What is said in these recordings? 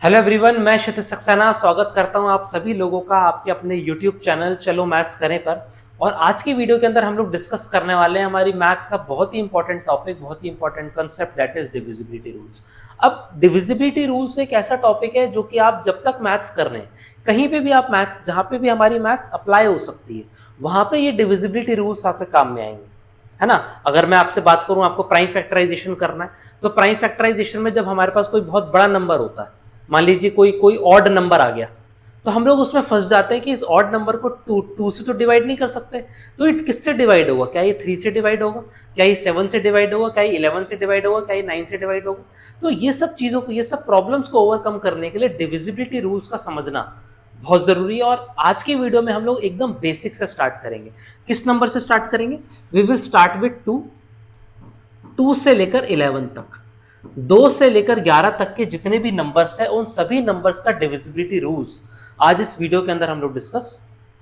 Hello everyone, मैं क्षितिज सक्सेना स्वागत करता हूं आप सभी लोगों का आपके अपने यूट्यूब चैनल चलो मैथ्स करें पर। और आज की वीडियो के अंदर हम लोग डिस्कस करने वाले हैं हमारी मैथ्स का बहुत ही इंपॉर्टेंट टॉपिक, बहुत ही important concept, that is divisibility rules. अब डिविजिबिलिटी रूल्स एक ऐसा टॉपिक है जो कि आप जब तक मैथ्स कर रहे हैं, कहीं पे भी आप मैथ्स, जहां पे भी हमारी मैथ्स अप्लाई हो सकती है, वहां पे ये डिविजिबिलिटी रूल्स आपके काम में आएंगे, है ना। अगर मैं आपसे बात करूं, आपको प्राइम फैक्टराइजेशन करना है, तो प्राइम फैक्टराइजेशन में जब हमारे पास कोई बहुत बड़ा नंबर होता है, मान लीजिए कोई कोई ऑड नंबर आ गया, तो हम लोग उसमें फंस जाते हैं कि इस ऑड नंबर को टू से तो डिवाइड नहीं कर सकते, तो ये किससे डिवाइड होगा? क्या ये 3 से डिवाइड होगा? क्या ये 7 से डिवाइड होगा? क्या ये 11 से डिवाइड होगा? क्या ये 9 से डिवाइड होगा? तो ये सब चीज़ों को, ये सब प्रॉब्लम्स को ओवरकम करने के लिए डिविजिबिलिटी रूल्स का समझना बहुत ज़रूरी है। और आज की वीडियो में हम लोग एकदम बेसिक से स्टार्ट करेंगे। किस नंबर से स्टार्ट करेंगे? वी विल स्टार्ट विथ 2 से लेकर 11 तक। 2 से लेकर 11 तक के जितने भी नंबर्स हैं, उन सभी नंबर्स का डिविजिबिलिटी रूल्स आज इस वीडियो के अंदर हम लोग डिस्कस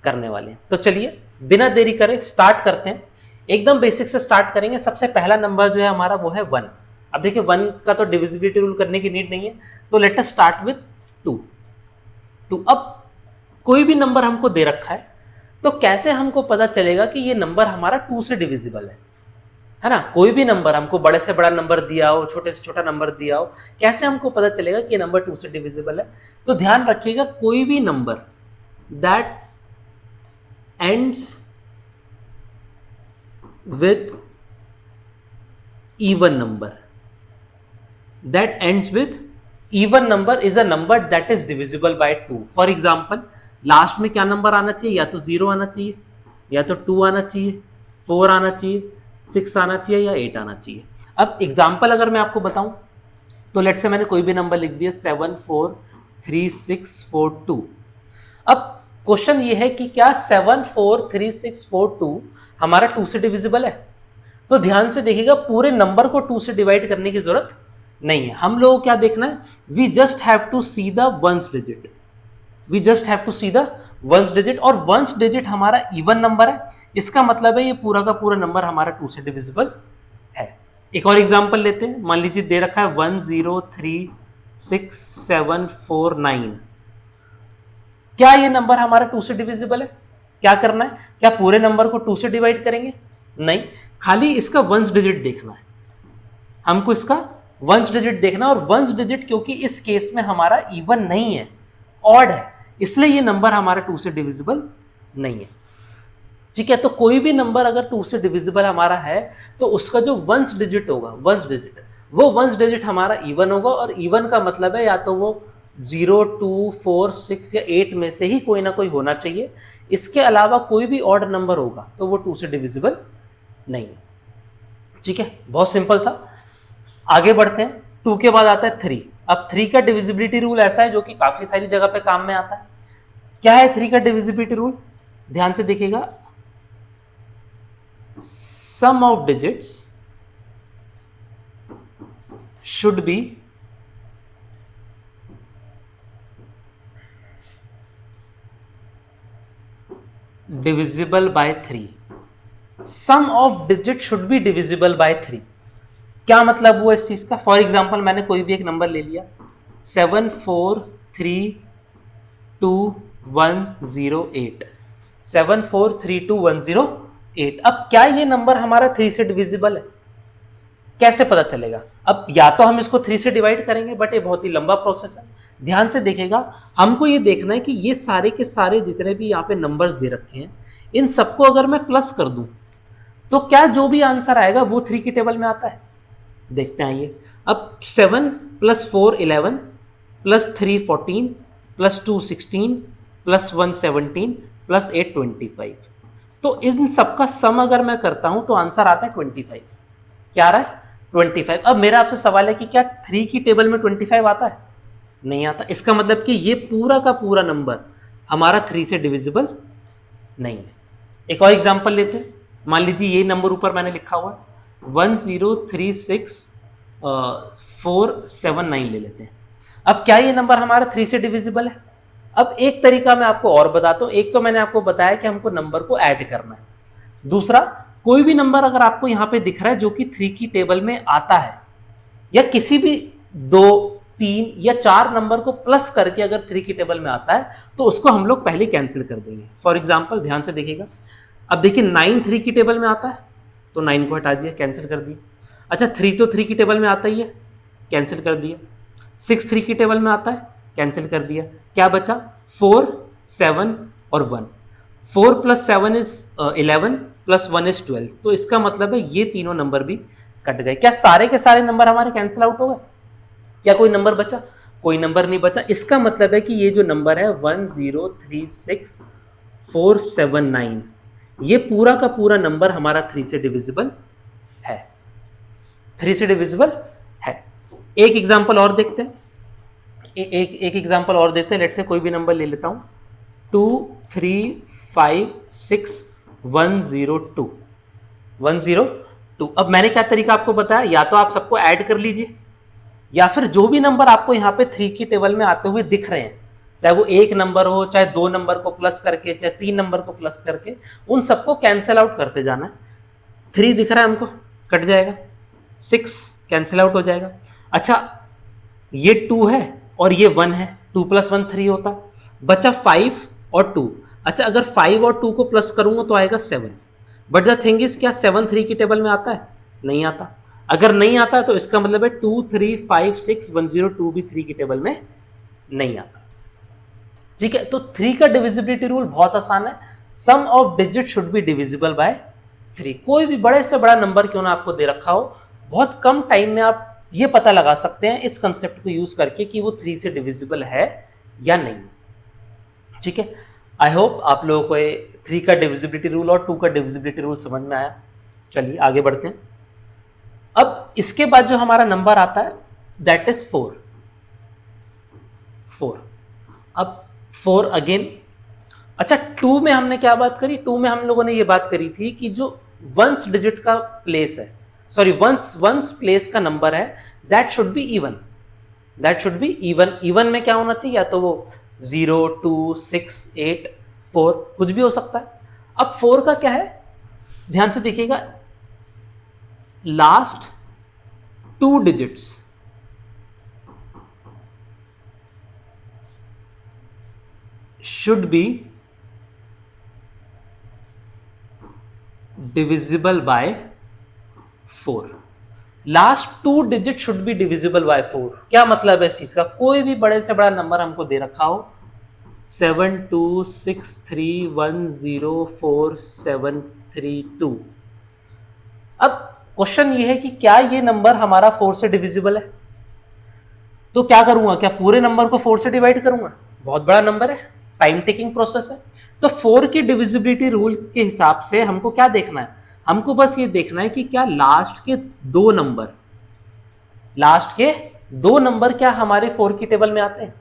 करने वाले हैं। तो चलिए बिना देरी करे स्टार्ट करते हैं। एकदम बेसिक से स्टार्ट करेंगे। सबसे पहला नंबर जो है हमारा वो है 1। अब देखिए 1 का तो डिविजिबिलिटी रूल करने की नीड नहीं है, तो लेट अस स्टार्ट विथ 2। अब कोई भी नंबर हमको दे रखा है, तो कैसे हमको पता चलेगा कि ये नंबर हमारा 2 से डिविजिबल है ना। कोई भी नंबर हमको बड़े से बड़ा नंबर दिया हो, छोटे से छोटा नंबर दिया हो, कैसे हमको पता चलेगा कि ये नंबर 2 से डिविजिबल है? तो ध्यान रखिएगा, कोई भी number that ends with even number, that ends with even number is a number that is divisible by 2. For example, last में क्या नंबर आना चाहिए? या तो 0 आना चाहिए, या तो 2 आना चाहिए, 4 आना चाहिए, 6 आना चाहिए, या 8 आना चाहिए। अब एग्जाम्पल अगर मैं आपको बताऊं, तो लेट से मैंने कोई भी नंबर लिख दिया 7 4 3 6 4 2। अब क्वेश्चन ये है कि क्या 7 4 3 6 4 2 हमारा 2 से डिविजिबल है? तो ध्यान से देखिएगा, पूरे नंबर को 2 से डिवाइड करने की जरूरत नहीं है। हम लोग क्या देखना है? We just have to see the ones digit, we just have to see the ones digit. और वंस डिजिट हमारा इवन नंबर है, इसका मतलब है ये पूरा का पूरा नंबर हमारा 2 से डिविजिबल है। एक और एग्जांपल लेते हैं। मान लीजिए दे रखा है 1 0 3 6 7 4 9। क्या ये नंबर हमारा 2 से डिविजिबल है? क्या करना है? क्या पूरे नंबर को 2 से डिवाइड करेंगे? नहीं, खाली इसका वंस डिजिट देखना है। हमको इसका वंस डिजिट देखना है, और वंस डिजिट क्योंकि इस केस में हमारा इवन नहीं है, ऑड है, इसलिए ये नंबर हमारा 2 से डिविजिबल नहीं है। ठीक है, तो कोई भी नंबर अगर 2 से डिविजिबल हमारा है, तो उसका जो वंस डिजिट होगा, वंस डिजिट, वो वंस डिजिट हमारा इवन होगा। और इवन का मतलब है या तो वो 0 2 4 6 या 8 में से ही कोई ना कोई होना चाहिए। इसके अलावा कोई भी ऑड नंबर होगा तो वो 2 से डिविजिबल नहीं है। ठीक है, बहुत सिंपल था। आगे बढ़ते हैं। 2 के बाद आता है 3। अब 3 का डिविजिबिलिटी रूल ऐसा है जो कि काफी सारी जगह पे काम में आता है। क्या है 3 का डिविजिबिलिटी रूल? ध्यान से देखिएगा, sum of digits should be divisible by 3। Sum of digit should be divisible by 3। क्या मतलब हुआ इस चीज का? फॉर एग्जाम्पल, मैंने कोई भी एक नंबर ले लिया 7 4 3 2 1 0 8, 7 4 3 2 1 0 8। अब क्या ये नंबर हमारा 3 से डिविजिबल है? कैसे पता चलेगा? अब या तो हम इसको 3 से डिवाइड करेंगे, बट ये बहुत ही लंबा प्रोसेस है। ध्यान से देखेगा, हमको ये देखना है कि ये सारे के सारे जितने भी यहाँ पे नंबर्स दे रखे हैं, इन सबको अगर मैं प्लस कर दूं, तो क्या जो भी आंसर आएगा वो 3 की टेबल में आता है? देखते हैं आइए। अब 7 + 4 11 + 3 14 + 2 16 + 1 17 + 8 25। तो इन सबका सम अगर मैं करता हूं तो आंसर आता है 25। क्या आ रहा है? 25। अब मेरा आपसे सवाल है कि क्या 3 की टेबल में 25 आता है? नहीं आता। इसका मतलब कि ये पूरा का पूरा नंबर हमारा 3 से डिविजिबल नहीं है। एक और एग्जांपल लेते हैं। मान लीजिए ये नंबर ऊपर मैंने लिखा हुआ है 1 0 3 6 4 7 9 ले लेते हैं। अब क्या ये नंबर हमारा 3 से डिविजिबल है? अब एक तरीका मैं आपको और बताता हूं। एक तो मैंने आपको बताया कि हमको नंबर को ऐड करना है, दूसरा कोई भी नंबर अगर आपको यहां पे दिख रहा है जो कि 3 की टेबल में आता है, या किसी भी दो 3 या 4 नंबर को प्लस करके अगर 3 की टेबल में आता है तो उसको हम लोग पहले कैंसिल कर देंगे। फॉर एग्जाम्पल ध्यान से देखिएगा, अब देखिए 9 3 की टेबल में आता है तो 9 को हटा दिया, कैंसिल कर दिया। अच्छा 3 तो 3 की टेबल में आता ही है, कैंसिल कर दिया। 6 3 की टेबल में आता है, कैंसिल कर दिया। क्या बचा? 4 7 और 1। 4 + 7 इज 11 + 1 इज 12। तो इसका मतलब है ये तीनों नंबर भी कट गए। क्या सारे के सारे नंबर हमारे कैंसिल आउट हो गए? क्या कोई नंबर बचा? कोई नंबर नहीं बचा। इसका मतलब है कि ये जो नंबर है 1036479, ये पूरा का पूरा नंबर हमारा 3 से डिविजिबल है। 3 से डिविजिबल है। एक एग्जांपल और देखते हैं, एक एग्जांपल और देते हैं। लेट्स से कोई भी नंबर ले लेता हूं, 2356102 102। अब मैंने क्या तरीका आपको बताया, या तो आप सबको ऐड कर लीजिए, या फिर जो भी नंबर आपको यहाँ पे 3 की टेबल में आते हुए दिख रहे हैं, चाहे वो 1 नंबर हो, चाहे 2 नंबर को प्लस करके, चाहे 3 नंबर को प्लस करके, उन सबको कैंसिल आउट करते जाना है। 3 दिख रहा है हमको, कट जाएगा। 6 कैंसिल आउट हो जाएगा। अच्छा ये 2 है और ये 1 है, 2 + 1 3 होता है। बचा 5 और 2। अच्छा अगर 5 और 2 को प्लस करूंगा तो आएगा 7। बट द थिंग इज, क्या 7 3 की टेबल में आता है? नहीं आता। अगर नहीं आता है तो इसका मतलब है 2 3 5 6 102 भी 3 की टेबल में नहीं आता। ठीक है, तो 3 का डिविजिबिलिटी रूल बहुत आसान है। Sum of digit should be divisible by 3। कोई भी बड़े से बड़ा नंबर क्यों ना आपको दे रखा हो, बहुत कम टाइम में आप ये पता लगा सकते हैं इस कंसेप्ट को यूज करके कि वो 3 से डिविजिबल है या नहीं। ठीक है, आई होप आप लोगों को 3 का डिविजिबिलिटी रूल और 2 का डिविजिबिलिटी रूल समझ में आया। चलिए आगे बढ़ते हैं। अब इसके बाद जो हमारा नंबर आता है दैट इज 4। अब 4 अगेन। अच्छा 2 में हमने क्या बात करी? 2 में हम लोगों ने ये बात करी थी कि जो वंस डिजिट का प्लेस है, सॉरी वंस प्लेस का नंबर है, that should be even. That should be even. Even में क्या होना चाहिए? या तो वो 0 2 6 8 4 कुछ भी हो सकता है। अब 4 का क्या है, ध्यान से देखिएगा, last 2 digits should be divisible bye 4। Last 2 digit should be divisible bye 4। क्या मतलब है इस चीज का? कोई भी बड़े से बड़ा नंबर हमको दे रखा हो, 72631044732। अब क्वेश्चन ये है कि क्या ये नंबर हमारा 4 से डिविजिबल है? तो क्या करूंगा, क्या पूरे नंबर को 4 से डिवाइड करूंगा? बहुत बड़ा नंबर है, टाइम टेकिंग प्रोसेस है। तो 4 की डिविजिबिलिटी रूल के हिसाब से हमको क्या देखना है? हमको बस ये देखना है कि क्या लास्ट के 2 नंबर क्या हमारे 4 की टेबल में आते हैं।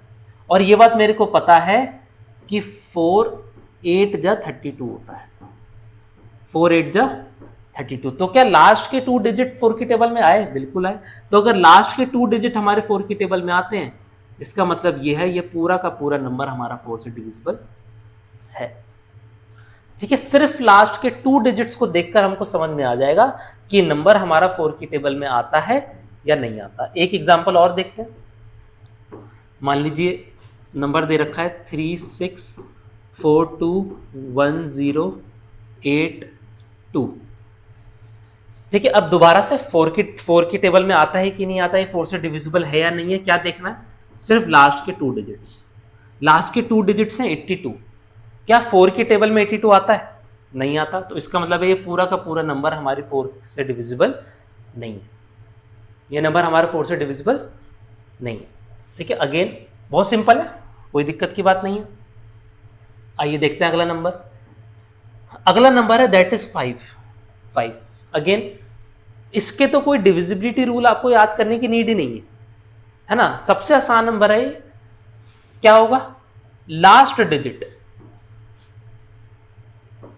और ये बात मेरे को पता है कि 4 8 जा 32 होता है। 4 8 जा 32। तो क्या लास्ट के 2 डिजिट 4 की टेबल में आए? बिल्कुल आए। तो अगर लास्ट के 2 डिजिट हमारे 4 की टेबल में आते हैं, इसका मतलब ये है ये पूरा का पूरा नंबर हमारा 4 से डिविजिबल है। ठीक है, सिर्फ लास्ट के 2 डिजिट्स को देखकर हमको समझ में आ जाएगा कि नंबर हमारा 4 की टेबल में आता है या नहीं आता। एक एग्जांपल और देखते हैं। मान लीजिए नंबर दे रखा है 36421082। ठीक है, अब दोबारा से 4 की टेबल में आता है कि नहीं आता है, 4 से डिविजिबल है या नहीं है, क्या देखना है? सिर्फ लास्ट के 2 डिजिट्स। लास्ट के 2 डिजिट्स हैं 82। क्या 4 की टेबल में 82 आता है? नहीं आता। तो इसका मतलब है ये पूरा का पूरा नंबर हमारे 4 से डिविजिबल नहीं है। ये नंबर हमारे 4 से डिविजिबल नहीं है। ठीक है, अगेन बहुत सिंपल है, कोई दिक्कत की बात नहीं है। आइए देखते हैं अगला नंबर। अगला नंबर है दैट इज 5। अगेन इसके तो कोई डिविजिबिलिटी रूल आपको याद करने की नीड ही नहीं है ना। सबसे आसान नंबर है। क्या होगा? लास्ट डिजिट,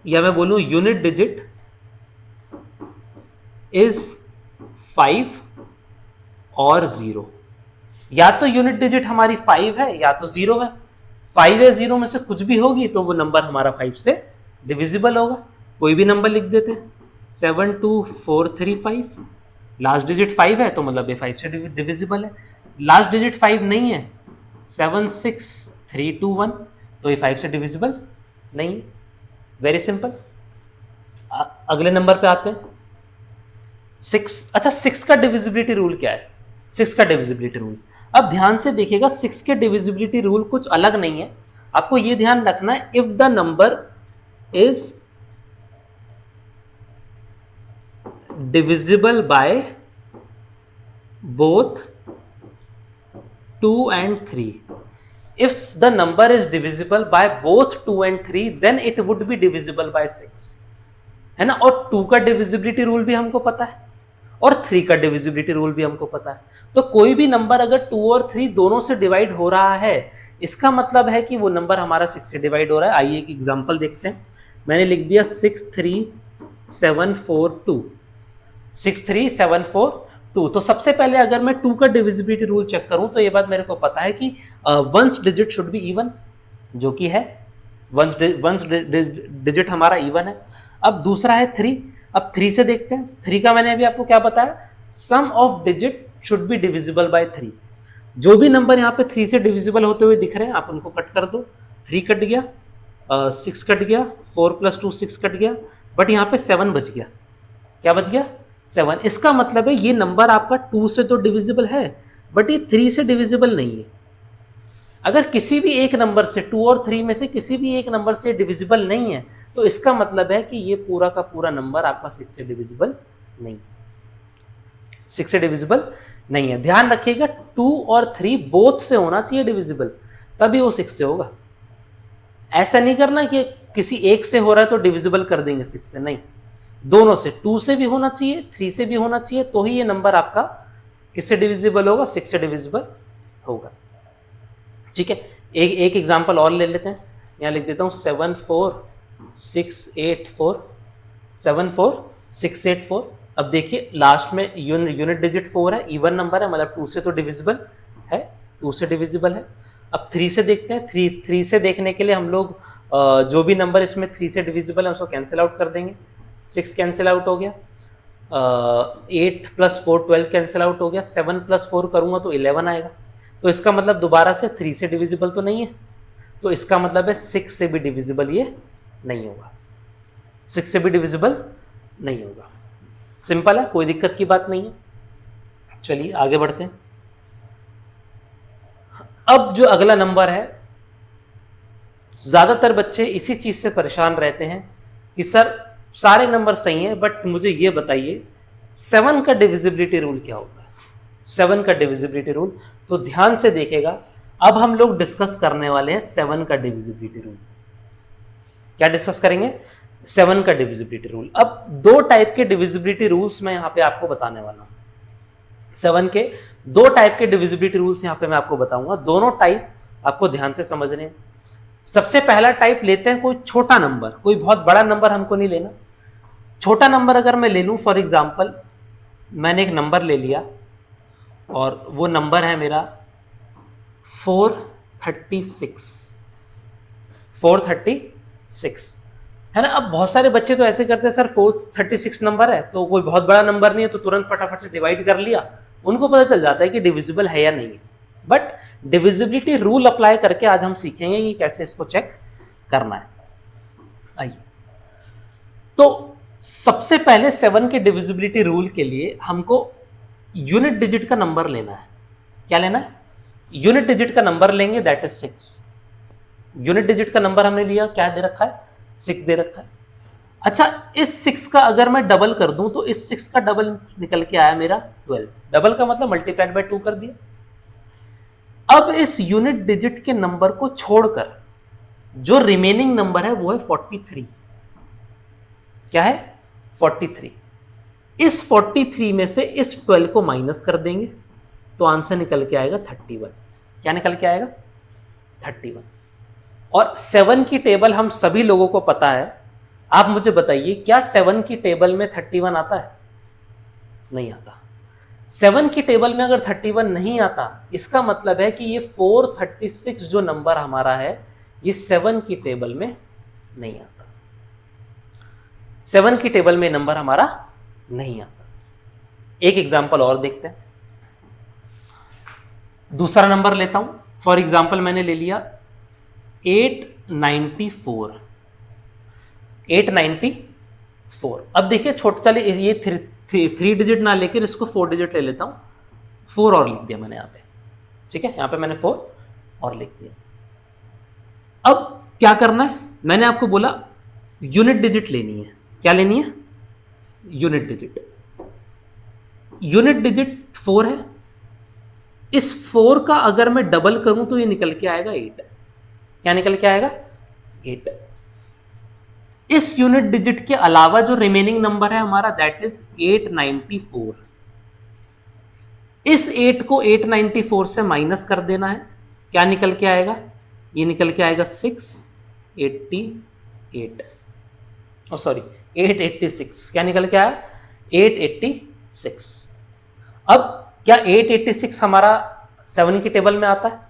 या मैं बोलूं यूनिट डिजिट इज 5 और 0। या तो यूनिट डिजिट हमारी 5 है या तो 0 है। 5 या 0 में से कुछ भी होगी तो वो नंबर हमारा 5 से डिविजिबल होगा। कोई भी नंबर लिख देते हैं, 72435। लास्ट डिजिट 5 है तो मतलब ये 5 से डिविजिबल है। लास्ट डिजिट 5 नहीं है, 76321, तो ये 5 से डिविजिबल नहीं। Very simple. अगले नंबर पे आते हैं 6। अच्छा 6 का डिविजिबिलिटी रूल क्या है? 6 का डिविजिबिलिटी रूल, अब ध्यान से देखिएगा, 6 के डिविजिबिलिटी रूल कुछ अलग नहीं है। आपको ये ध्यान रखना है, if the number is divisible by both 2 and 3, if the number is divisible by both 2 and 3 then it would be divisible by 6, है ना। और 2 का डिविजिबिलिटी रूल भी हमको पता है और 3 का डिविजिबिलिटी रूल भी हमको पता है। तो कोई भी नंबर अगर 2 और 3 दोनों से डिवाइड हो रहा है, इसका मतलब है कि वो नंबर हमारा 6 से डिवाइड हो रहा है। आइए एक एग्जांपल देखते हैं। मैंने लिख दिया 63742, 63742। तो सबसे पहले अगर मैं 2 का डिविजिबिलिटी रूल चेक करूं तो ये बात मेरे को पता है कि ones digit should be even, जो कि है वंस डिजिट हमारा इवन है। अब दूसरा है 3। अब 3 से देखते हैं। 3 का मैंने अभी आपको क्या बताया, sum of digit should be divisible by 3। जो भी नंबर यहाँ पे 3 से डिविजिबल होते हुए दिख रहे हैं आप उनको कट कर दो। 3 कट गया, 6 कट गया, 4 + 2 6 कट गया, बट यहाँ पे 7 बच गया। क्या बच गया? 7। इसका मतलब है ये नंबर आपका 2 से तो डिविजिबल है बट ये 3 से डिविजिबल नहीं है। अगर किसी भी एक नंबर से 2 और 3 में से किसी भी एक नंबर से डिविजिबल नहीं है तो इसका मतलब है कि ये पूरा का पूरा नंबर आपका 6 से डिविजिबल नहीं, 6 से डिविजिबल नहीं है। ध्यान रखिएगा 2 और 3 बोथ से होना चाहिए डिविजिबल, तभी वो 6 से होगा। ऐसा नहीं करना कि किसी एक से हो रहा है तो डिविजिबल कर देंगे 6 से, नहीं, दोनों से, 2 से भी होना चाहिए, 3 से भी होना चाहिए, तो ही ये नंबर आपका किससे डिविजिबल होगा? 6 से डिविजिबल होगा। ठीक है, एक एग्जांपल और ले लेते हैं। यहां लिख देता हूं 74684। अब देखिए लास्ट में यूनिट डिजिट 4 है, इवन नंबर है, मतलब 2 से तो डिविजिबल है, 2 से डिविजिबल है। अब 3 से देखते हैं। 3 से देखने के लिए हम लोग जो भी नंबर इसमें 3 से डिविजिबल है उसको कैंसिल आउट कर देंगे। 6 कैंसिल आउट हो गया, 8 + 4 12 कैंसिल आउट हो गया, 7 + 4 करूंगा तो 11 आएगा। तो इसका मतलब दोबारा से 3 से डिविजिबल तो नहीं है, तो इसका मतलब है 6 से भी डिविजिबल ये नहीं होगा, 6 से भी डिविजिबल नहीं होगा। सिंपल है, कोई दिक्कत की बात नहीं है। चलिए आगे बढ़ते हैं। अब जो अगला नंबर है, ज्यादातर बच्चे इसी चीज से परेशान रहते हैं कि सर सारे नंबर सही हैं बट मुझे ये बताइए 7 का डिविजिबिलिटी रूल क्या होता है? 7 का डिविजिबिलिटी रूल, तो ध्यान से देखेगा, अब हम लोग डिस्कस करने वाले हैं 7 का डिविजिबिलिटी रूल। क्या डिस्कस करेंगे? 7 का डिविजिबिलिटी रूल। अब 2 टाइप के डिविजिबिलिटी रूल्स मैं यहां पे आपको बताने वाला हूं। 7 के 2 टाइप के डिविजिबिलिटी रूल्स यहां पे मैं आपको बताऊंगा, दोनों टाइप आपको ध्यान से समझने हैं। सबसे पहला टाइप लेते हैं कोई छोटा नंबर, कोई बहुत बड़ा नंबर हमको नहीं लेना। छोटा नंबर अगर मैं ले लूं, फॉर एग्जांपल मैंने एक नंबर ले लिया और वो नंबर है मेरा 436 है ना। अब बहुत सारे बच्चे तो ऐसे करते हैं, सर 436 नंबर है तो कोई बहुत बड़ा नंबर नहीं है तो तुरंत फटाफट से डिवाइड कर लिया, उनको पता चल जाता है कि डिविजिबल है या नहीं है। बट डिविजिबिलिटी रूल अप्लाई करके आज हम सीखेंगे कि कैसे इसको चेक करना है। आइए, तो सबसे पहले 7 के डिविजिबिलिटी रूल के लिए हमको यूनिट डिजिट का नंबर लेना है। क्या लेना है? यूनिट डिजिट का नंबर लेंगे, दैट इज 6। यूनिट डिजिट का नंबर हमने लिया, क्या दे रखा है? 6 दे रखा है। अच्छा, इस 6 का अगर मैं डबल कर दूं तो इस 6 का डबल निकल के आया मेरा 12। डबल का मतलब मल्टीप्लाइड बाय 2 कर दिया। अब इस यूनिट डिजिट के नंबर को छोड़कर जो रिमेनिंग नंबर है वो है 43। क्या है? 43। इस 43 में से इस 12 को माइनस कर देंगे तो आंसर निकल के आएगा 31। क्या निकल के आएगा? 31। और 7 की टेबल हम सभी लोगों को पता है। आप मुझे बताइए, क्या 7 की टेबल में 31 आता है? नहीं आता। 7 की टेबल में अगर 31 नहीं आता, इसका मतलब है कि ये 436 जो नंबर हमारा है ये 7 की टेबल में नहीं आता। 7 की टेबल में नंबर हमारा नहीं आता। एक एग्जांपल और देखते हैं। दूसरा नंबर लेता हूं, फॉर एग्जाम्पल मैंने ले लिया 894। 894। अब देखिए छोटे, चले ये थ्री डिजिट ना लेकर इसको 4 डिजिट ले लेता हूं। 4 और लिख दिया मैंने यहां पे, ठीक है, यहां पे मैंने 4 और लिख दिया। अब क्या करना है, मैंने आपको बोला यूनिट डिजिट लेनी है। क्या लेनी है? Unit digit. यूनिट डिजिट 4 है। इस 4 का अगर मैं डबल करूं तो ये निकल के आएगा 8। क्या निकल के आएगा? 8। इस यूनिट डिजिट के अलावा जो रिमेनिंग नंबर है हमारा, दैट इज 894। इस 8 को 894 से माइनस कर देना है। क्या निकल के आएगा? ये निकल के आएगा 688। सॉरी 886। क्या निकल के आया? 886। अब क्या 886 हमारा 7 की टेबल में आता है?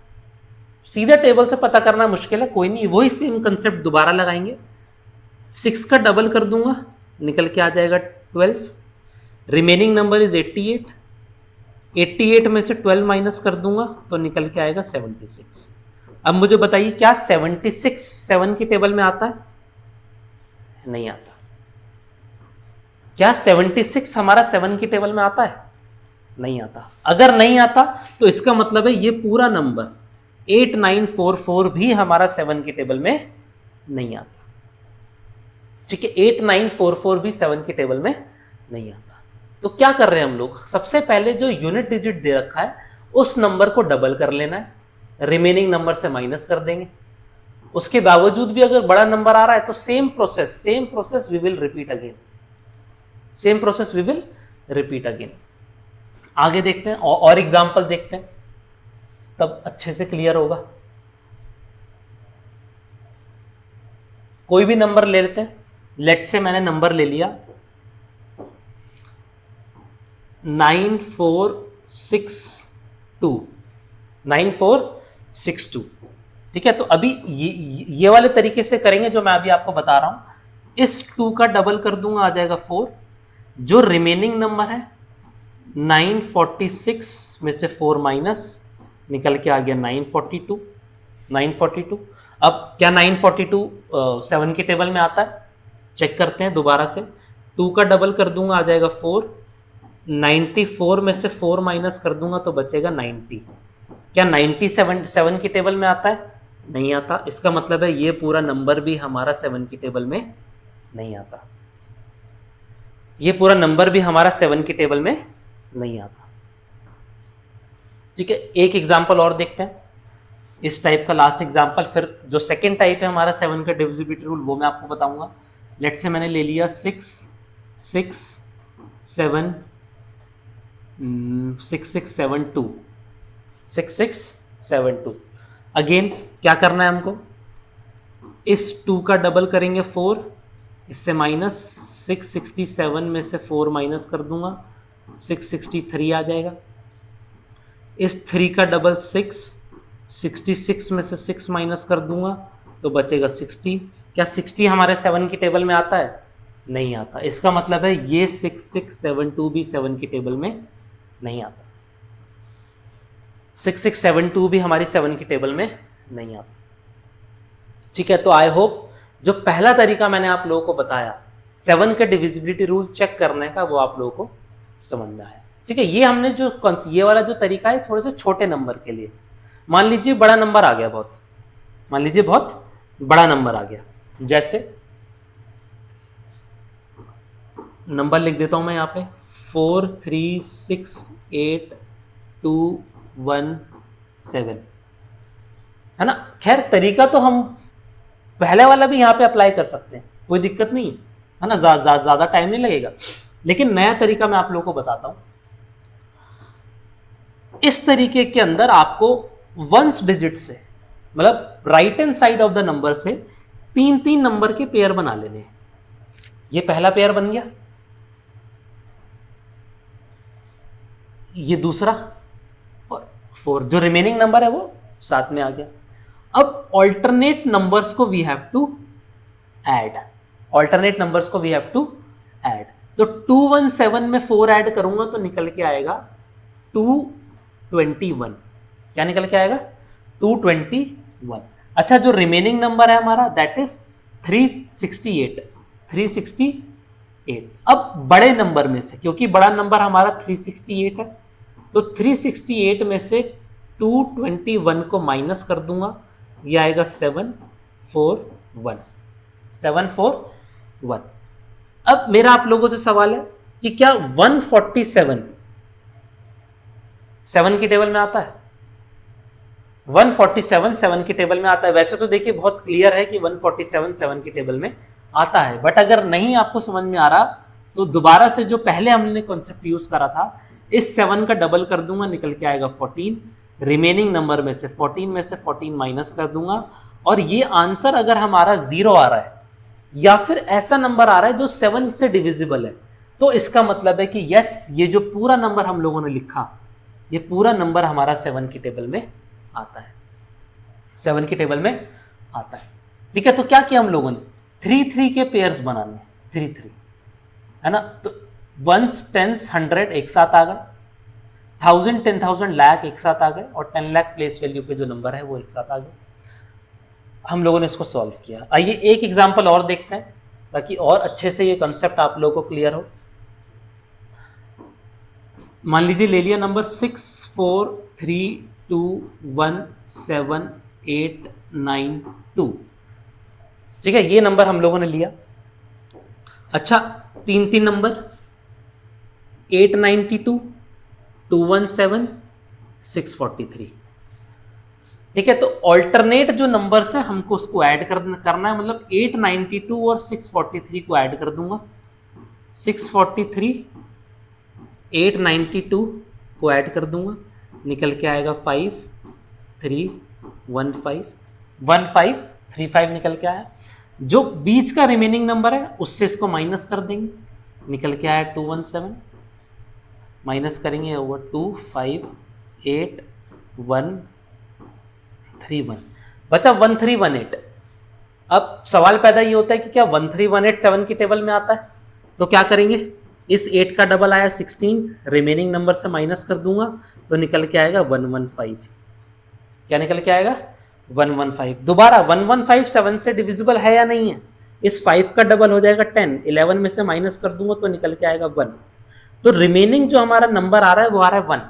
सीधे टेबल से पता करना मुश्किल है, कोई नहीं, वही सेम कंसेप्ट दोबारा लगाएंगे। 6 का डबल कर दूंगा, निकल के आ जाएगा 12। Remaining number is 88। 88 में से 12 माइनस कर दूंगा तो निकल के आएगा 76। अब मुझे बताइए क्या 76 7 की टेबल में आता है? नहीं आता। क्या 76 हमारा 7 की टेबल में आता है? नहीं आता। अगर नहीं आता तो इसका मतलब है ये पूरा नंबर 8944 भी हमारा 7 की टेबल में नहीं आता। ठीक है, 8944 भी 7 की टेबल में नहीं आता। तो क्या कर रहे हैं हम लोग, सबसे पहले जो यूनिट डिजिट दे रखा है उस नंबर को डबल कर लेना है, रिमेनिंग नंबर से माइनस कर देंगे। उसके बावजूद भी अगर बड़ा नंबर आ रहा है तो same process we will repeat again. Same process we will repeat again. आगे देखते हैं और एग्जाम्पल देखते हैं, तब अच्छे से क्लियर होगा। कोई भी नंबर ले लेते हैं। लेट से मैंने नंबर ले लिया 9462। 9462। ठीक है, तो अभी ये वाले तरीके से करेंगे जो मैं अभी आपको बता रहा हूं। इस 2 का डबल कर दूंगा, आ जाएगा 4। जो रिमेनिंग नंबर है 946 में से 4 माइनस, निकल के आ गया 942। 942। अब क्या 942 7 की टेबल में आता है? चेक करते हैं दोबारा से। 2 का डबल कर दूंगा, आ जाएगा 4। 94 में से 4 माइनस कर दूंगा तो बचेगा 90। क्या 97 7 की टेबल में आता है? नहीं आता। इसका मतलब है ये पूरा नंबर भी हमारा 7 की टेबल में नहीं आता। ये पूरा नंबर भी हमारा 7 की टेबल में नहीं आता। ठीक है, एक एग्जांपल और देखते हैं इस टाइप का, लास्ट एग्जांपल। फिर जो सेकंड टाइप है हमारा 7 का डिविजिबिलिटी रूल, वो मैं आपको बताऊंगा। लेट से मैंने ले लिया 6672। अगेन क्या करना है हमको, इस 2 का डबल करेंगे 4, इससे माइनस 667 में से 4 माइनस कर दूंगा 663 आ जाएगा। इस 3 का डबल 66 में से 6 माइनस कर दूंगा तो बचेगा 60। क्या 60 हमारे 7 की टेबल में आता है? नहीं आता। इसका मतलब है ये 6672 भी 7 की टेबल में नहीं आता। 6672 भी हमारी 7 की टेबल में नहीं आता। ठीक है, तो आई होप जो पहला तरीका मैंने आप लोगों को बताया 7 का डिविजिबिलिटी रूल चेक करने का, वो आप लोगों को समझ में आया। ठीक है, ये हमने जो ये वाला जो तरीका है थोड़े से छोटे नंबर के लिए। मान लीजिए बड़ा नंबर आ गया बहुत, मान लीजिए बहुत बड़ा नंबर आ गया, जैसे नंबर लिख देता हूं मैं यहाँ पे 4368217, है ना। खैर तरीका तो हम पहले वाला भी यहाँ पे अप्लाई कर सकते हैं, कोई दिक्कत नहीं है ना, ज्यादा टाइम नहीं लगेगा। लेकिन नया तरीका मैं आप लोगों को बताता हूं। इस तरीके के अंदर आपको वंस डिजिट से, मतलब right hand side of the number से 3-3 नंबर के पेयर बना लेने हैं। ये पहला पेयर बन गया, ये दूसरा, और 4 जो रिमेनिंग नंबर है वो साथ में आ गया। अब ऑल्टरनेट नंबर्स को we have to add, alternate numbers को वी हैव टू ऐड। तो 217 में 4 ऐड करूंगा तो निकल के आएगा 221। क्या निकल के आएगा 221। अच्छा जो रिमेनिंग नंबर है हमारा दैट इज 368। अब बड़े नंबर में से, क्योंकि बड़ा नंबर हमारा 368 है, तो 368 में से 221 को माइनस कर दूंगा, ये आएगा 741। अब मेरा आप लोगों से सवाल है कि क्या 147 7 की टेबल में आता है? 147 7 की टेबल में आता है। वैसे तो देखिए बहुत क्लियर है कि 147 7 की टेबल में आता है, बट अगर नहीं आपको समझ में आ रहा तो दोबारा से जो पहले हमने कॉन्सेप्ट यूज करा था, इस 7 का डबल कर दूंगा, निकल के आएगा 14। रिमेनिंग नंबर में से 14 माइनस कर दूंगा, और ये आंसर अगर हमारा 0 आ रहा है या फिर ऐसा नंबर आ रहा है जो 7 से डिविजिबल है, तो इसका मतलब है कि यस, ये जो पूरा नंबर हम लोगों ने लिखा, ये पूरा नंबर हमारा 7 की टेबल में आता है, 7 की टेबल में आता है। ठीक है, तो क्या किया हम लोगों ने, 3 के पेयर्स बनाने, 3 है ना, तो 1s 10s 100 एक साथ आ गए, 1000 10,000 लाख एक साथ आ गए, और 10 लाख प्लेस वैल्यू पे जो नंबर है वो एक साथ आ गए। हम लोगों ने इसको सॉल्व किया। आइए एक एग्जांपल और देखते हैं ताकि और अच्छे से ये कंसेप्ट आप लोगों को क्लियर हो। मान लीजिए ले लिया नंबर 643217892। ठीक है, ये नंबर हम लोगों ने लिया। अच्छा 3 नंबर 892 217 643। ठीक है, तो ऑल्टरनेट जो नंबर्स है हमको उसको ऐड करना है, मतलब 892 और 643 को ऐड कर दूंगा, 643 892 को ऐड कर दूंगा, निकल के आएगा 5315 निकल के आया। जो बीच का रिमेनिंग नंबर है उससे इसको माइनस कर देंगे, निकल के आया 217, माइनस करेंगे ओवर 258,131, बचा 1318। अब सवाल पैदा ये होता है कि क्या 1318 7 की टेबल में आता है? तो क्या करेंगे, इस 8 का डबल आया 16, रिमेनिंग नंबर से माइनस कर दूंगा तो निकल के आएगा 115। क्या निकल के आएगा 115। दोबारा 115 7 से डिविजिबल है या नहीं है? इस 5 का डबल हो जाएगा 10, 11 में से माइनस कर दूंगा तो निकल के आएगा 1। तो रिमेनिंग जो हमारा नंबर आ रहा है वो आ रहा है 1।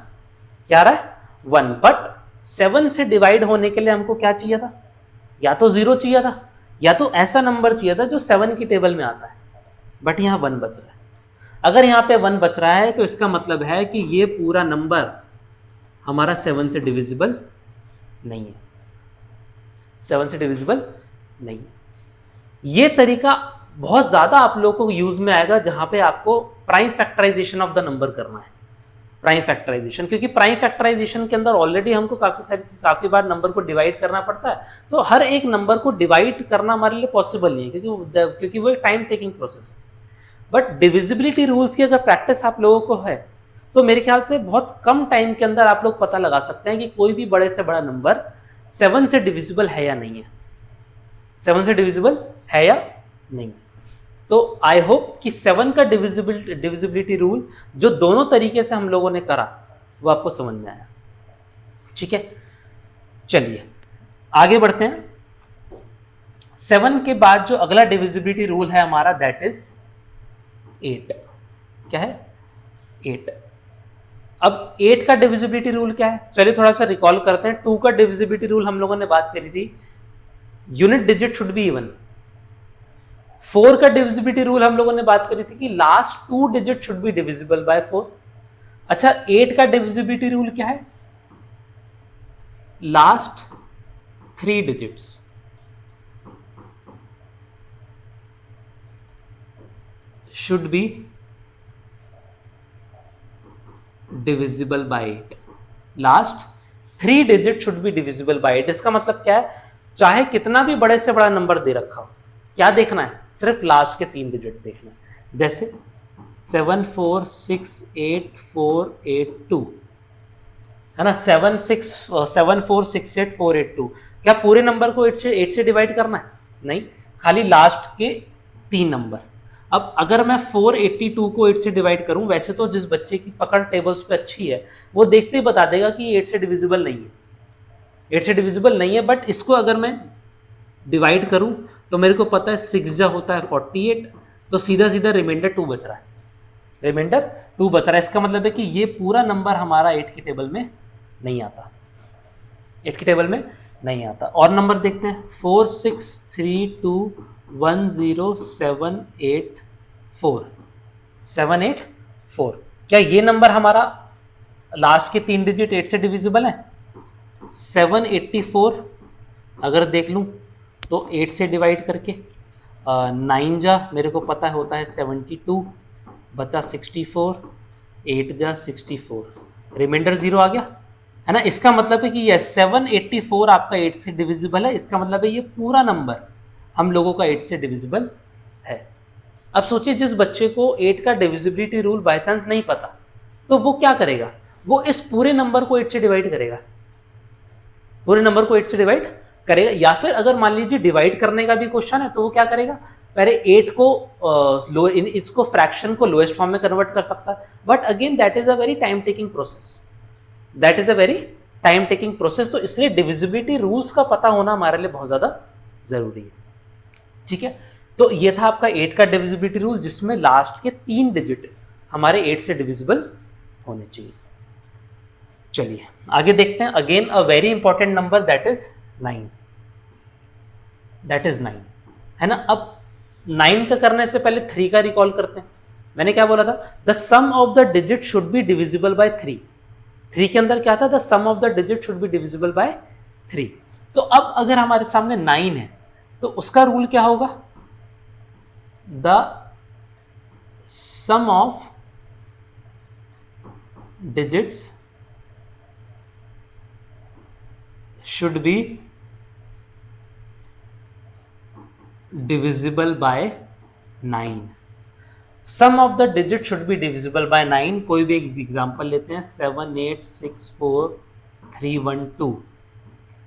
क्या आ रहा है 1, बट 7 से डिवाइड होने के लिए हमको क्या चाहिए था, या तो 0 चाहिए था या तो ऐसा नंबर चाहिए था जो 7 की टेबल में आता है, बट यहाँ 1 बच रहा है। अगर यहाँ पे 1 बच रहा है तो इसका मतलब है कि ये पूरा नंबर हमारा 7 से डिविजिबल नहीं है, 7 से डिविजिबल नहीं। ये तरीका बहुत ज्यादा आप लोगों को यूज में आएगा जहां पे आपको prime factorization of the number करना है, प्राइम फैक्टराइजेशन, क्योंकि प्राइम फैक्टराइजेशन के अंदर ऑलरेडी हमको काफी बार नंबर को डिवाइड करना पड़ता है, तो हर एक नंबर को डिवाइड करना हमारे लिए पॉसिबल नहीं है, क्योंकि वो एक टाइम टेकिंग प्रोसेस है। बट डिविजिबिलिटी रूल्स की अगर प्रैक्टिस आप लोगों को है तो मेरे ख्याल से बहुत कम टाइम के अंदर आप लोग पता लगा सकते हैं कि कोई भी बड़े से बड़ा नंबर 7 से डिविजिबल है या नहीं है, 7 से डिविजिबल है या नहीं। तो आई होप कि 7 का डिविजिबिलिटी रूल जो दोनों तरीके से हम लोगों ने करा वो आपको समझ में आया। ठीक है, चलिए आगे बढ़ते हैं। 7 के बाद जो अगला डिविजिबिलिटी रूल है हमारा दैट इज 8। क्या है 8। अब 8 का डिविजिबिलिटी रूल क्या है, चलिए थोड़ा सा रिकॉल करते हैं। 2 का डिविजिबिलिटी रूल हम लोगों ने बात करी थी, unit digit should be even. 4 का डिविजिबिलिटी रूल हम लोगों ने बात करी थी कि last 2 digit should be divisible bye 4। अच्छा 8 का डिविजिबिलिटी रूल क्या है, last 3 digits should be divisible by 8। Last 3 digit should be divisible bye 8। इसका मतलब क्या है, चाहे कितना भी बड़े से बड़ा नंबर दे रखा हो, क्या देखना है, सिर्फ लास्ट के 3 डिजिट देखना है। जैसे 7468482 है ना, 7468482, क्या पूरे नंबर को 8 से डिवाइड करना है? नहीं, खाली लास्ट के 3 नंबर। अब अगर मैं 482 को 8 से डिवाइड करूं, वैसे तो जिस बच्चे की पकड़ टेबल्स पे अच्छी है वो देखते ही बता देगा कि 8 से डिविजिबल नहीं है, 8 से डिविजिबल नहीं है, बट इसको अगर मैं डिवाइड करूं तो मेरे को पता है 6 जा होता है 48, तो सीधा सीधा रिमाइंडर 2 बच रहा है, रिमाइंडर 2 बच रहा है। इसका मतलब है कि ये पूरा नंबर हमारा 8 की टेबल में नहीं आता, 8 की टेबल में नहीं आता। और नंबर देखते हैं 463210784 क्या ये नंबर हमारा लास्ट के 3 डिजिट 8 से डिविजिबल है? 784 अगर देख लूं तो 8 से डिवाइड करके 9 जा मेरे को पता होता है 72 बचा 64, 8 जा 64, रिमाइंडर 0 आ गया है ना। इसका मतलब है कि ये 784 आपका 8 से डिविजिबल है, इसका मतलब है ये पूरा नंबर हम लोगों का 8 से डिविजिबल है। अब सोचिए जिस बच्चे को 8 का डिविजिबिलिटी रूल बाय चांस नहीं पता, तो वो क्या करेगा, वो इस पूरे नंबर को 8 से डिवाइड करेगा, पूरे नंबर को 8 से डिवाइड करेगा। या फिर अगर मान लीजिए डिवाइड करने का भी क्वेश्चन है तो वो क्या करेगा, पहले 8 को इसको फ्रैक्शन को लोएस्ट फॉर्म में कन्वर्ट कर सकता है, but again that is a very time taking process, that is a very time taking process. तो इसलिए डिविजिबिलिटी रूल्स का पता होना हमारे लिए बहुत ज्यादा जरूरी है। ठीक है, तो ये था आपका 8 का डिविजिबिलिटी रूल, जिसमें लास्ट के 3 डिजिट हमारे 8 से डिविजिबल होने चाहिए। चलिए आगे देखते हैं। Again a very important number that is 9, that is 9 है ना। अब 9 का करने से पहले 3 का रिकॉल करते हैं। मैंने क्या बोला था, the sum of the digit should be divisible by 3। 3 के अंदर क्या था, the sum of the digit should be divisible by 3। तो अब अगर हमारे सामने 9 है तो उसका रूल क्या होगा, the sum of digits should be divisible by 9। sum of the digit should be divisible by 9। कोई भी एक एग्जांपल लेते हैं, 7864312,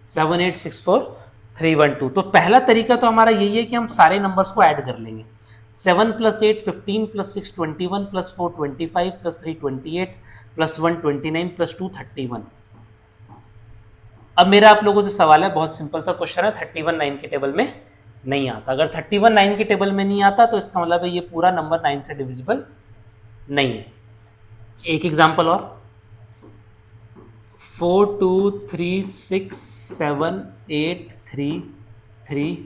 7864312। तो पहला तरीका तो हमारा यही है कि हम सारे नंबर्स को ऐड कर लेंगे। 7 + 8 15 + 6 21 + 4 25 + 3 28 + 1 29 + 2 31। अब मेरा आप लोगों से सवाल है, बहुत सिंपल सा क्वेश्चन है, 31 9 के टेबल में नहीं आता। अगर 31 9 के टेबल में नहीं आता तो इसका मतलब है ये पूरा नंबर 9 से डिविजिबल नहीं है। एक एग्जांपल और, 4 2 3 6 7 8 3 3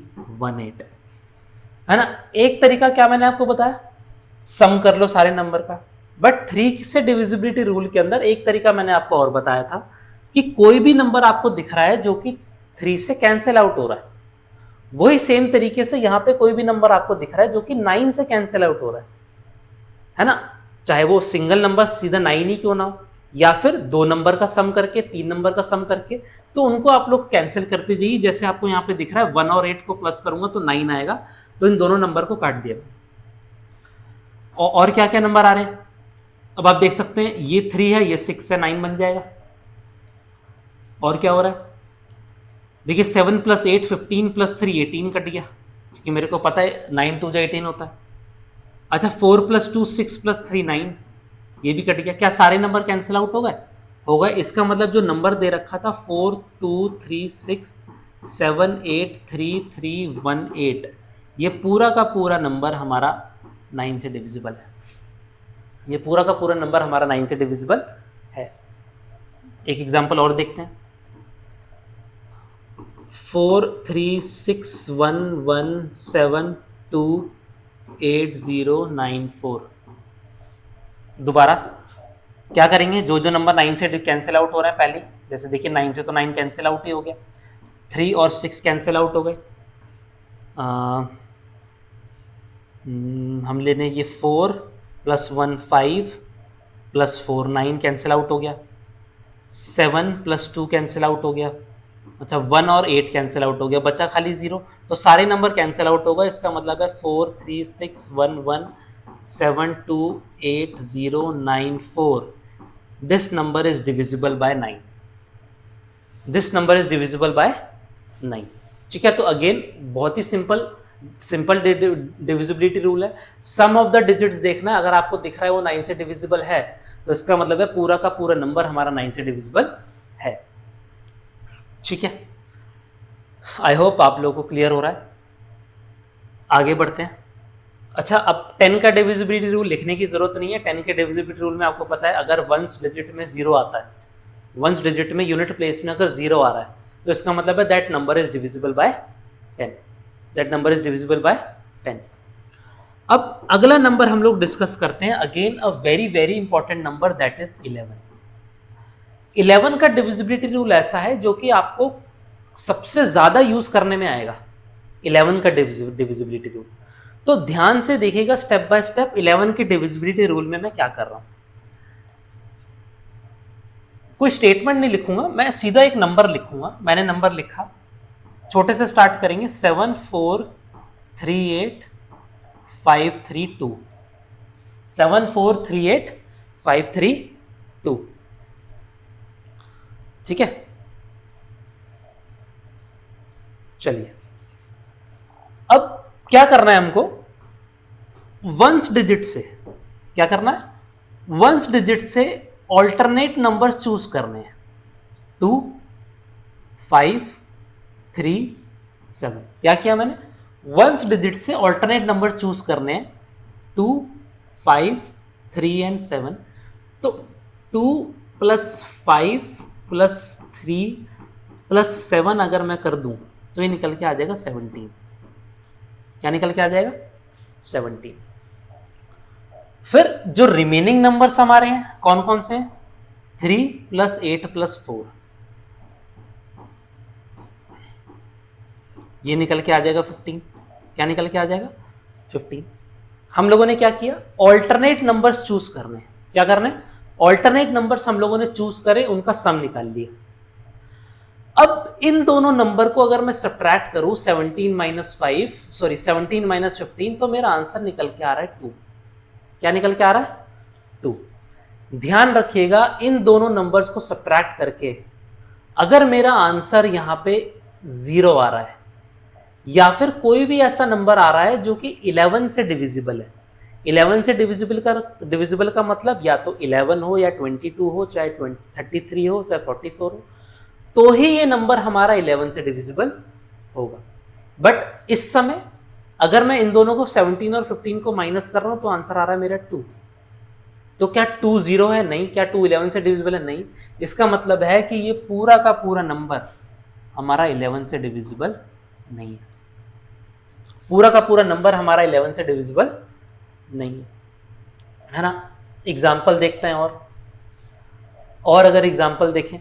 1 8 है ना। एक तरीका क्या मैंने आपको बताया, सम कर लो सारे नंबर का, बट 3 से डिविजिबिलिटी रूल के अंदर एक तरीका मैंने आपको और बताया था कि कोई भी नंबर आपको दिख रहा है जो कि 3 से कैंसिल आउट हो रहा है, वही सेम तरीके से यहां पे कोई भी नंबर आपको दिख रहा है जो कि 9 से कैंसिल आउट हो रहा है ना। चाहे वो सिंगल नंबर सीधा 9 ही क्यों ना हो, या फिर 2 नंबर का सम करके, 3 नंबर का सम करके, तो उनको आप लोग कैंसिल करते जाइए। जैसे आपको यहाँ पे दिख रहा है 1 और 8 को प्लस करूंगा तो 9 आएगा, तो इन दोनों नंबर को काट दिया। और क्या क्या नंबर आ रहे हैं अब आप देख सकते हैं, ये 3 है, ये 6 है, 9 बन जाएगा। और क्या हो रहा है, देखिए 7 + 8 15 + 3 18 कट गया, क्योंकि मेरे को पता है 9 2 18 होता है। अच्छा 4 + 2 6 + 3 9, ये भी कट गया। क्या सारे नंबर कैंसिल आउट हो गए? हो गए। इसका मतलब जो नंबर दे रखा था 4 2 3 6 7 8 3 3 1 8, ये पूरा का पूरा नंबर हमारा 9 से डिविजिबल है। ये पूरा का पूरा नंबर हमारा 9 से डिविजिबल है। एक एग्जांपल और देखते हैं, 4 3 6 1 1 7 2 8 0 9 4। दोबारा क्या करेंगे, जो जो नंबर 9 से कैंसिल आउट हो रहा है पहले, जैसे देखिए 9 से तो 9 कैंसिल आउट ही हो गया, 3 और 6 कैंसिल आउट हो गए। हम लेने ये 4 + 1 5 + 4 9 कैंसिल आउट हो गया, 7 + 2 कैंसिल आउट हो गया। अच्छा 1 और 8 कैंसिल आउट हो गया, बचा खाली 0। तो सारे नंबर कैंसिल आउट होगा। इसका मतलब है 4 3 6 1 1 7 2 8 0 9 4। This number is divisible by 9, this number is divisible by 9। ठीक है, तो अगेन बहुत ही सिंपल डिविजिबिलिटी रूल है। सम ऑफ द डिजिट्स देखना है, अगर आपको दिख रहा है वो 9 से डिविजिबल है तो इसका मतलब है पूरा का पूरा नंबर हमारा 9 से डिविजिबल है। ठीक है, आई होप आप लोगों को क्लियर हो रहा है। आगे बढ़ते हैं। अच्छा, अब 10 का डिविजिबिलिटी रूल लिखने की जरूरत नहीं है। 10 के डिविजिबिलिटी रूल में आपको पता है, अगर वंस डिजिट में जीरो आता है, वंस डिजिट में यूनिट प्लेस में अगर जीरो आ रहा है, तो इसका मतलब है that number is divisible by 10, that number is divisible by 10। अब अगला नंबर हम लोग डिस्कस करते हैं, again a very very important number, that is 11। 11 का डिविजिबिलिटी रूल ऐसा है जो कि आपको सबसे ज्यादा यूज करने में आएगा, 11 का डिविजिबिलिटी रूल। तो ध्यान से देखिएगा स्टेप बाय स्टेप 11 के डिविजिबिलिटी रूल में मैं क्या कर रहा हूं। कोई स्टेटमेंट नहीं लिखूंगा, मैं सीधा एक नंबर लिखूंगा। मैंने नंबर लिखा, छोटे से स्टार्ट करेंगे, 7438532, 7438532, ठीक है। चलिए, अब क्या करना है हमको, वंस डिजिट से क्या करना है, वंस डिजिट से ऑल्टरनेट नंबर चूज करने हैं, 2, 5, 3, 7। क्या किया मैंने, वंस डिजिट से ऑल्टरनेट नंबर चूज करने हैं, 2, 5, 3 एंड 7। तो 2 + 5 + 3 + 7 अगर मैं कर दूं तो ये निकल के आ जाएगा 17। क्या निकल के आ जाएगा, 17। फिर जो रिमेनिंग नंबर्स हमारे हैं कौन कौन से हैं, 3 + 8 + 4, ये निकल के आ जाएगा 15। क्या निकल के आ जाएगा, 15। हम लोगों ने क्या किया, ऑल्टरनेट नंबर्स चूज करने। क्या करने, ऑल्टरनेट नंबर्स हम लोगों ने चूज करे, उनका सम निकाल लिया। अब इन दोनों नंबर को अगर मैं सब्ट्रैक्ट करूं, 17 - 15, तो मेरा आंसर निकल के आ रहा है 2। क्या निकल के आ रहा है, 2। ध्यान रखिएगा, इन दोनों नंबर्स को सब्ट्रैक्ट करके अगर मेरा आंसर यहां पे 0 आ रहा है, या फिर कोई भी ऐसा नंबर आ रहा है जो कि 11 से डिविजिबल है। 11 से डिविजिबल का मतलब या तो 11 हो या 22 हो, चाहे 33 हो, चाहे 44 हो, तो ही ये नंबर हमारा 11 से डिविजिबल होगा। बट इस समय अगर मैं इन दोनों को 17 और 15 को माइनस कर रहा हूं तो आंसर आ रहा है मेरा 2। तो क्या 2 0 है, नहीं। क्या 2 11 से डिविजिबल है, नहीं। इसका मतलब है कि ये पूरा का पूरा नंबर हमारा 11 से डिविजिबल नहीं है। पूरा का पूरा नंबर हमारा 11 से डिविजिबल नहीं है ना। एग्जाम्पल देखते हैं, और अगर एग्जाम्पल देखें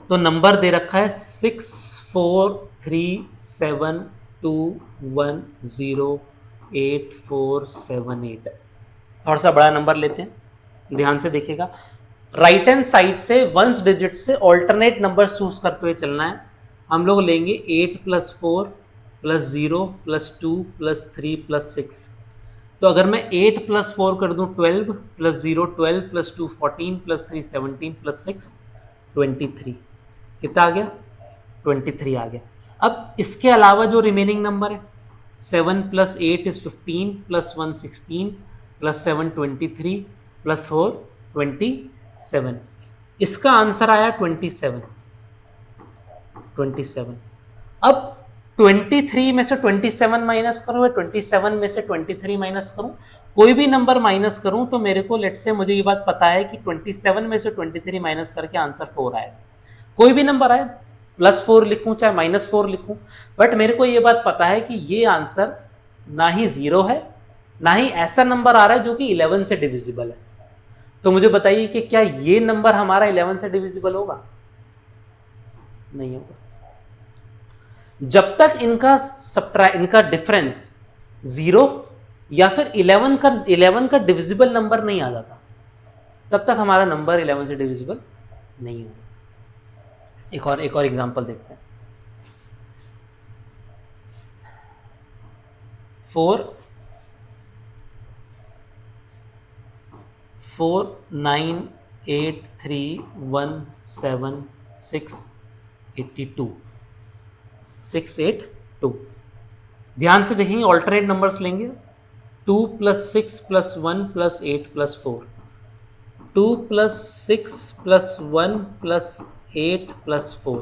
तो नंबर दे रखा है 64372108478। थोड़ा सा बड़ा नंबर लेते हैं, ध्यान से देखिएगा। राइट हैंड साइड से वंस डिजिट से ऑल्टरनेट नंबर चूज करते हुए चलना है। हम लोग लेंगे 8 + 4 + 0 + 2 + 3 + 6। तो अगर मैं 8 + 4 कर दूं 12 + 0 12 + 2 14 + 3 17 + 6 23। कितना आ गया, 23 आ गया। अब इसके अलावा जो रिमेनिंग नंबर है, 7 + 8 = 15 + 1 16 + 7 23 + 4 27। इसका आंसर आया 27। अब 23 में से 27 माइनस करूं या 27 में से 23 माइनस करूं, कोई भी नंबर माइनस करूं तो मेरे को लेट से मुझे ये बात पता है कि 27 में से 23 माइनस करके आंसर 4 आएगा। कोई भी नंबर आए, +4 लिखूं चाहे -4 लिखूं, बट मेरे को ये बात पता है कि ये आंसर ना ही 0 है, ना ही ऐसा नंबर आ रहा है जो कि 11 से डिविजिबल है। तो मुझे बताइए कि क्या ये नंबर हमारा 11 से डिविजिबल होगा, नहीं होगा। जब तक इनका डिफरेंस 0 या फिर 11 का डिविजिबल नंबर नहीं आ जाता, तब तक हमारा नंबर 11 से डिविजिबल नहीं होगा। एक और एग्जांपल देखते हैं। 498317682 682। ध्यान से देखेंगे, ऑल्टरनेट नंबर्स लेंगे। 2 + 6 + 1 + 8 + 4, 2 + 6 + 1 + 8 प्लस 4,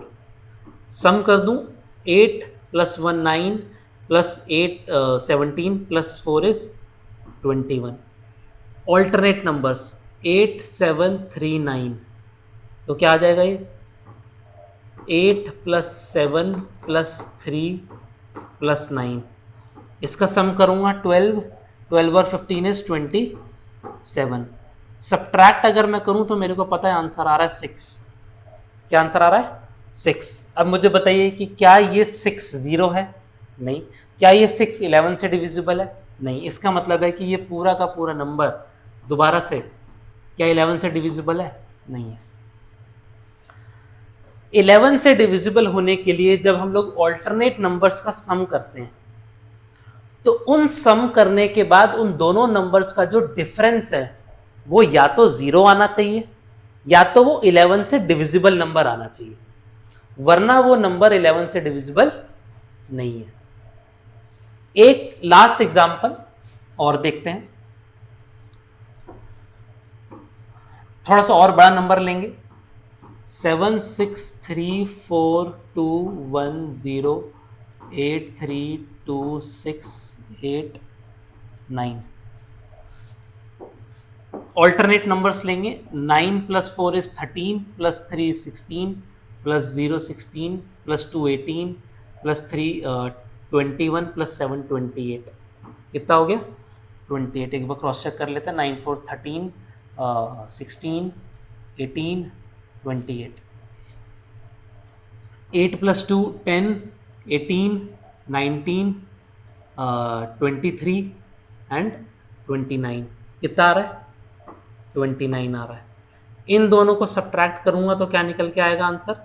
सम कर दूं 8 plus 1 9 plus 8 17 plus 4 is 21. Alternate numbers 8 7 3 9, तो क्या आ जाएगा ये 8 प्लस 7 प्लस 3 प्लस 9, इसका सम करूंगा 12, 12 और 15 इज 27. सब्ट्रैक्ट अगर मैं करूं तो मेरे को पता है आंसर आ रहा है 6. क्या आंसर आ रहा है 6. अब मुझे बताइए कि क्या ये 6 0 है? नहीं. क्या ये 6 11 से डिविजिबल है? नहीं. इसका मतलब है कि ये पूरा का पूरा नंबर दोबारा से क्या 11 से डिविजिबल है? नहीं है. 11 से डिविजिबल होने के लिए जब हम लोग ऑल्टरनेट नंबर्स का सम करते हैं तो उन सम करने के बाद उन दोनों नंबर्स का जो डिफरेंस है वो या तो 0 आना चाहिए या तो वो 11 से डिविजिबल नंबर आना चाहिए, वरना वो नंबर 11 से डिविजिबल नहीं है. एक लास्ट एग्जांपल और देखते हैं. थोड़ा सा और बड़ा नंबर लेंगे. 7 6 3 4 2 1 0 8 3 2 6 8 9. ऑल्टरनेट नंबर्स लेंगे. 9 plus 4 is 13 plus 3 is 16 plus 0 16 plus 2 18 plus 3 21 plus 7 28. कितना हो गया 28. एक बार क्रॉस चेक कर लेते हैं. 9 4 13 16 18 28. 8 प्लस 2 10 18 19 23 एंड 29. कितना आ रहा है 29 आ रहा है. इन दोनों को सब्ट्रैक्ट करूंगा तो क्या निकल के आएगा आंसर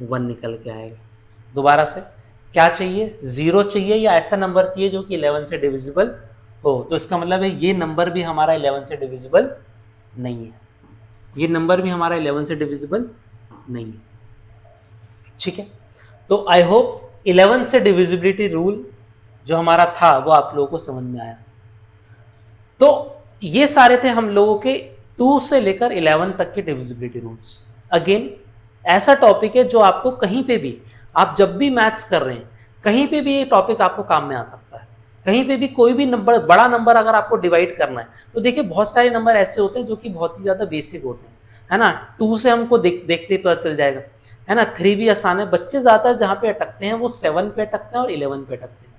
1 निकल के आएगा. दोबारा से क्या चाहिए 0 चाहिए या ऐसा नंबर चाहिए जो कि 11 से डिविजिबल हो. तो इसका मतलब है ये नंबर भी हमारा 11 से डिविजिबल नहीं है. ये नंबर भी हमारा 11 से डिविजिबल नहीं है. ठीक है. तो आई होप 11 से डिविजिबिलिटी रूल जो हमारा था वो आप लोगों को समझ में आया. तो ये सारे थे हम लोगों के 2 से लेकर 11 तक के डिविजिबिलिटी रूल्स. अगेन ऐसा टॉपिक है जो आपको कहीं पे भी, आप जब भी मैथ्स कर रहे हैं कहीं पे भी ये टॉपिक आपको काम में आ सकता है. कहीं पे भी कोई भी नंबर, बड़ा नंबर अगर आपको डिवाइड करना है तो देखिए बहुत सारे नंबर ऐसे होते हैं जो कि बहुत ही ज़्यादा बेसिक होते हैं, है ना. 2 से हमको देखते ही पता चल जाएगा, है ना. 3 भी आसान है. बच्चे ज़्यादातर जहाँ पे अटकते हैं वो 7 पे अटकते हैं और 11 पे अटकते हैं,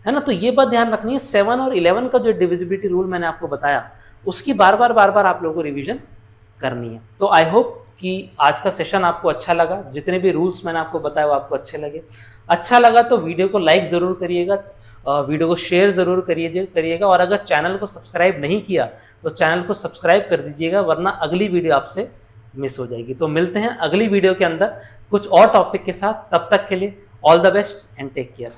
है ना. तो ये बात ध्यान रखनी है. 7 और 11 का जो डिविजिबिलिटी रूल मैंने आपको बताया उसकी बार बार आप लोगों को रिवीजन करनी है. तो आई होप कि आज का सेशन आपको अच्छा लगा. जितने भी रूल्स मैंने आपको बताया वो आपको अच्छे लगे. अच्छा लगा तो वीडियो को लाइक ज़रूर करिएगा, वीडियो को शेयर ज़रूर करिएगा और अगर चैनल को सब्सक्राइब नहीं किया तो चैनल को सब्सक्राइब कर दीजिएगा, वरना अगली वीडियो आपसे मिस हो जाएगी. तो मिलते हैं अगली वीडियो के अंदर कुछ और टॉपिक के साथ. तब तक के लिए all the best and take care.